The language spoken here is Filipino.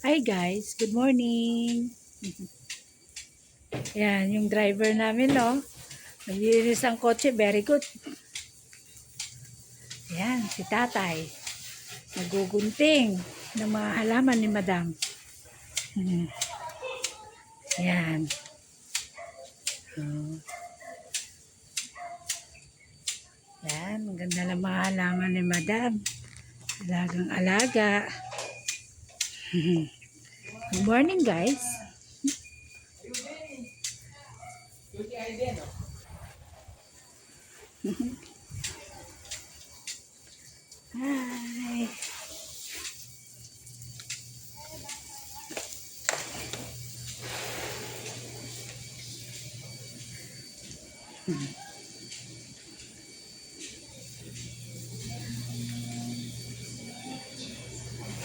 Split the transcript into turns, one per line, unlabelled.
Hi guys, good morning. Yan, yung driver namin, no? Naglinis ang kotse, very good. Yan, si tatay. Nagugunting ng mga halaman ni madam. Hmm. Yan. Oh. Yan, ang ganda ng mga halaman ni madam. Alagang alaga. Good morning guys. Hi.